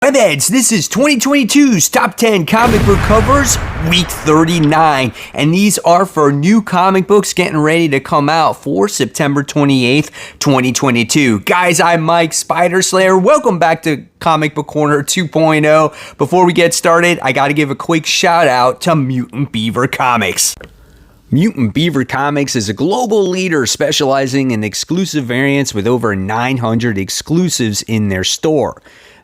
Hi Eds, this is 2022's Top 10 Comic Book Covers, Week 39. And these are for new comic books getting ready to come out for September 28th, 2022. Guys, I'm Mike Spider Slayer. Welcome back to Comic Book Corner 2.0. Before we get started, I gotta give a quick shout out to Mutant Beaver Comics. Mutant Beaver Comics is a global leader specializing in exclusive variants with over 900 exclusives in their store.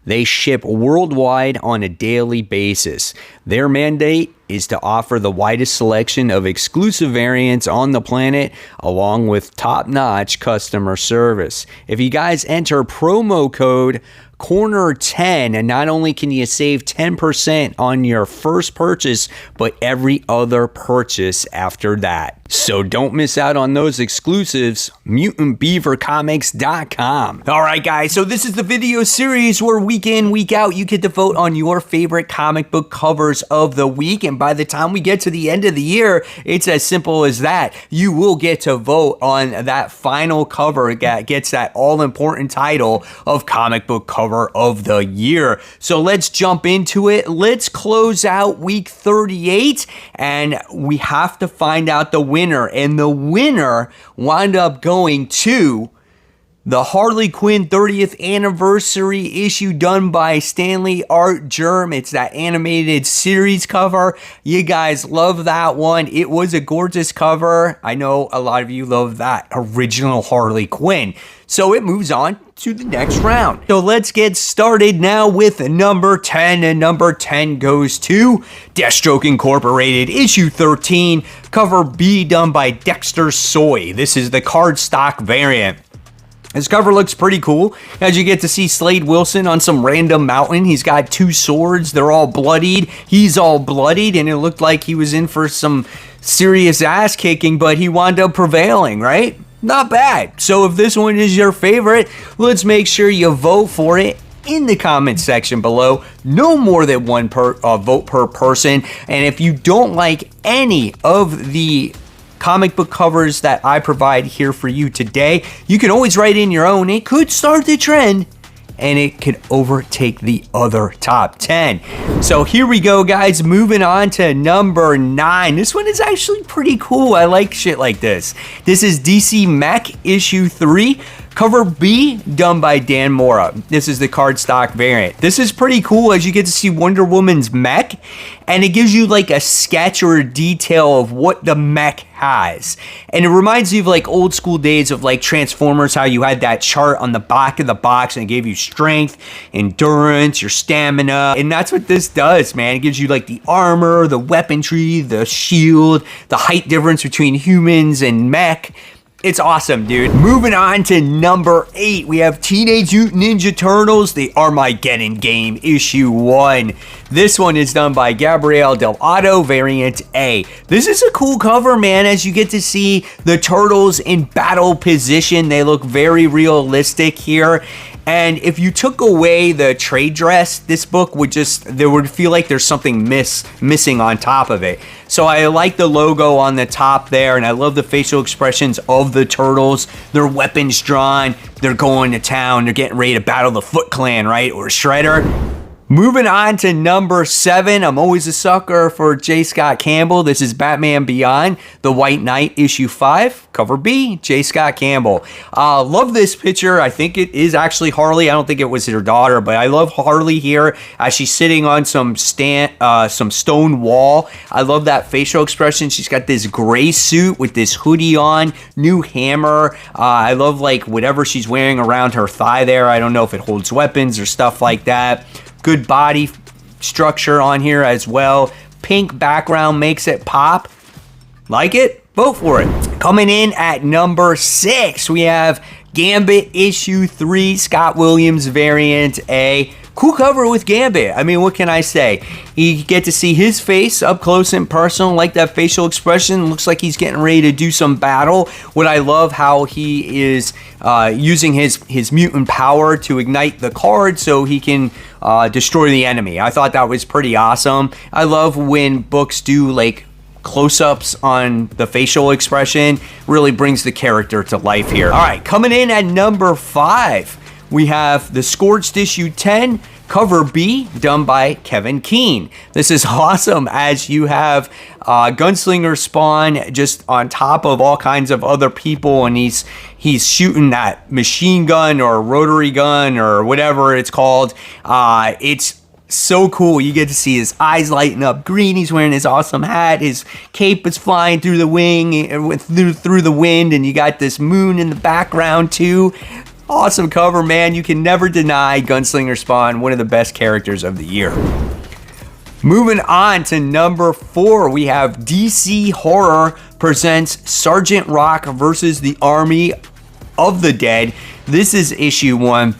They ship worldwide on a daily basis. Their mandate is to offer the widest selection of exclusive variants on the planet, along with top-notch customer service. If you guys enter promo code Corner10, and not only can you save 10% on your first purchase, but every other purchase after that. So don't miss out on those exclusives. MutantBeaverComics.com. All right, guys, so this is the video series where week in, week out, you get to vote on your favorite comic book covers of the week. And by the time we get to the end of the year, it's as simple as that. You will get to vote on that final cover that gets that all-important title of comic book cover of the year. So let's jump into it. Let's close out week 38, and we have to find out the winner. And the winner wound up going to the Harley Quinn 30th anniversary issue done by Stanley Art Germ. It's that animated series cover. You guys love that one. It was a gorgeous cover. I know a lot of you love that original Harley Quinn. So it moves on to the next round. So let's get started now with number 10. And number 10 goes to Deathstroke Incorporated, issue 13, cover B done by Dexter Soy. This is the cardstock variant. This cover looks pretty cool, as you get to see Slade Wilson on some random mountain. He's got two swords. They're all bloodied. He's all bloodied, and it looked like he was in for some serious ass kicking, but he wound up prevailing, right? Not bad. So if this one is your favorite, let's make sure you vote for it in the comment section below. No more than one vote per person. And if you don't like any of the comic book covers that I provide here for you today, you can always write in your own. It could start the trend, and it could overtake the other top 10. So here we go, guys. Moving on to number 9. This one is actually pretty cool. I like shit like this. This is DC Mech issue 3. Cover B done by Dan Mora. This is the cardstock variant. This is pretty cool, as you get to see Wonder Woman's mech, and it gives you like a sketch or a detail of what the mech has. And it reminds you of like old school days of like Transformers, how you had that chart on the back of the box and it gave you strength, endurance, your stamina. And that's what this does, man. It gives you like the armor, the weaponry, the shield, the height difference between humans and mech. It's awesome, dude. Moving on to number 8, we have Teenage Mutant Ninja Turtles, the Armageddon Game, issue 1. This one is done by Gabriel Del Otto, variant A. This is a cool cover, man, as you get to see the turtles in battle position. They look very realistic here. And if you took away the trade dress, this book would there would feel like there's something missing on top of it. So I like the logo on the top there, and I love the facial expressions of the turtles. Their weapons drawn, they're going to town, they're getting ready to battle the Foot Clan, right? Or Shredder. Moving on to number 7, I'm always a sucker for J. Scott Campbell. This is Batman Beyond, The White Knight, issue 5, cover B, J. Scott Campbell. Love this picture. I think it is actually Harley. I don't think it was her daughter, but I love Harley here as she's sitting on some stone wall. I love that facial expression. She's got this gray suit with this hoodie on, new hammer. I love like whatever she's wearing around her thigh there. I don't know if it holds weapons or stuff like that. Good body structure on here as well. Pink background makes it pop. Like it? Vote for it. Coming in at number 6, we have Gambit issue 3, Scott Williams variant A. Cool cover with Gambit. I mean, what can I say? You get to see his face up close and personal, like that facial expression. Looks like he's getting ready to do some battle. What I love how he is using his mutant power to ignite the card so he can destroy the enemy. I thought that was pretty awesome. I love when books do like close-ups on the facial expression. Really brings the character to life here. All right, coming in at number 5. We have the Scorched issue 10, Cover B, done by Kevin Keane. This is awesome as you have Gunslinger Spawn just on top of all kinds of other people, and he's shooting that machine gun or rotary gun or whatever it's called. It's so cool. You get to see his eyes lighting up green. He's wearing his awesome hat. His cape is flying through the through the wind, and you got this moon in the background too. Awesome cover, man. You can never deny Gunslinger Spawn, one of the best characters of the year. Moving on to number 4, we have DC Horror presents Sergeant Rock versus the Army of the Dead. This is issue 1.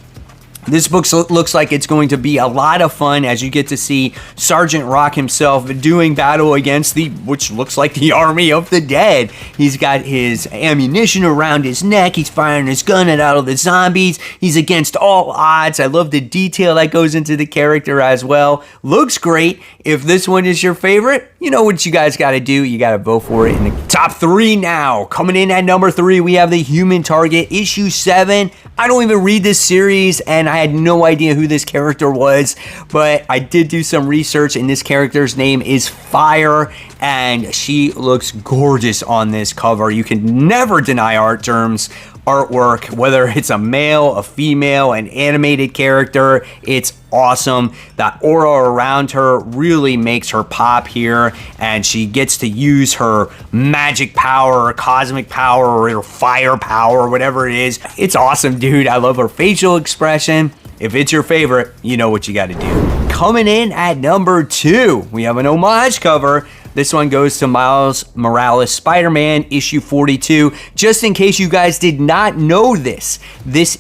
This book looks like it's going to be a lot of fun as you get to see Sergeant Rock himself doing battle against which looks like the Army of the Dead. He's got his ammunition around his neck. He's firing his gun at all the zombies. He's against all odds. I love the detail that goes into the character as well. Looks great. If this one is your favorite, you know what you guys got to do. You got to vote for it in the top 3 now. Coming in at number 3, we have the Human Target, issue 7. I don't even read this series, and I had no idea who this character was, but I did do some research, and this character's name is Fire, and she looks gorgeous on this cover. You can never deny Art Germ's artwork, whether it's a male, a female, an animated character. It's awesome. That aura around her really makes her pop here, and she gets to use her magic power or cosmic power or her fire power or whatever it is. It's awesome, dude. I love her facial expression. If it's your favorite, you know what you got to do. Coming in at number 2, we have an homage cover. This one goes to Miles Morales Spider-Man, issue 42. Just in case you guys did not know this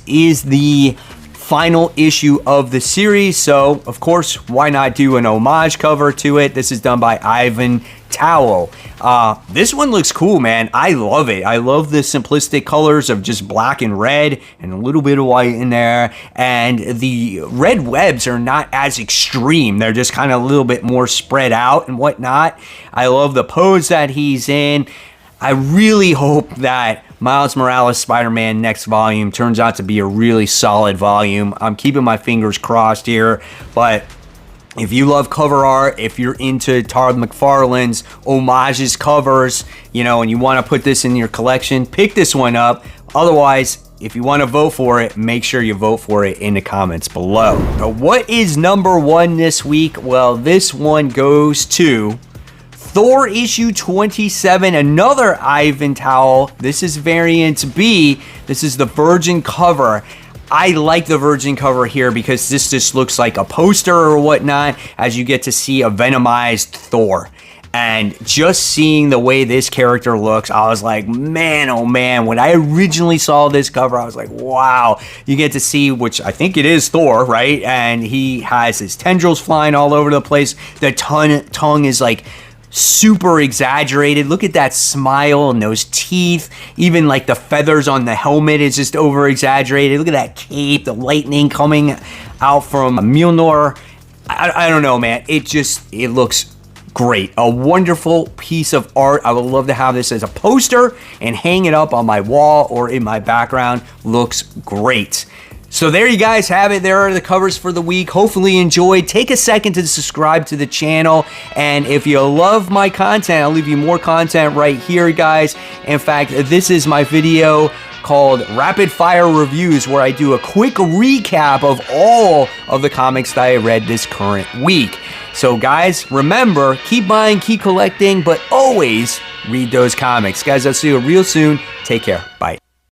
is the final issue of the series. So, of course, why not do an homage cover to it? This is done by Ivan Towel. This one looks cool, man. I love it. I love the simplistic colors of just black and red and a little bit of white in there. And the red webs are not as extreme. They're just kind of a little bit more spread out and whatnot. I love the pose that he's in. I really hope that Miles Morales Spider-Man next volume turns out to be a really solid volume. I'm keeping my fingers crossed here, but if you love cover art, if you're into Todd McFarlane's homages covers, and you want to put this in your collection, pick this one up. Otherwise, if you want to vote for it, make sure you vote for it in the comments below. Now, what is number 1 this week? Well, this one goes to Thor issue 27, another Ivan Towel. This is variant B. This is the Virgin cover. I like the Virgin cover here because this just looks like a poster or whatnot as you get to see a venomized Thor. And just seeing the way this character looks, I was like, man, oh man. When I originally saw this cover, I was like, wow. You get to see, which I think it is Thor, right? And he has his tendrils flying all over the place. The tongue is like super exaggerated. Look at that smile and those teeth. Even like the feathers on the helmet is just over exaggerated. Look at that cape, the lightning coming out from Mjolnir. I don't know, man. It looks great. A wonderful piece of art. I would love to have this as a poster and hang it up on my wall or in my background. Looks great. So there you guys have it. There are the covers for the week. Hopefully you enjoyed. Take a second to subscribe to the channel. And if you love my content, I'll leave you more content right here, guys. In fact, this is my video called Rapid Fire Reviews, where I do a quick recap of all of the comics that I read this current week. So guys, remember, keep buying, keep collecting, but always read those comics. Guys, I'll see you real soon. Take care. Bye.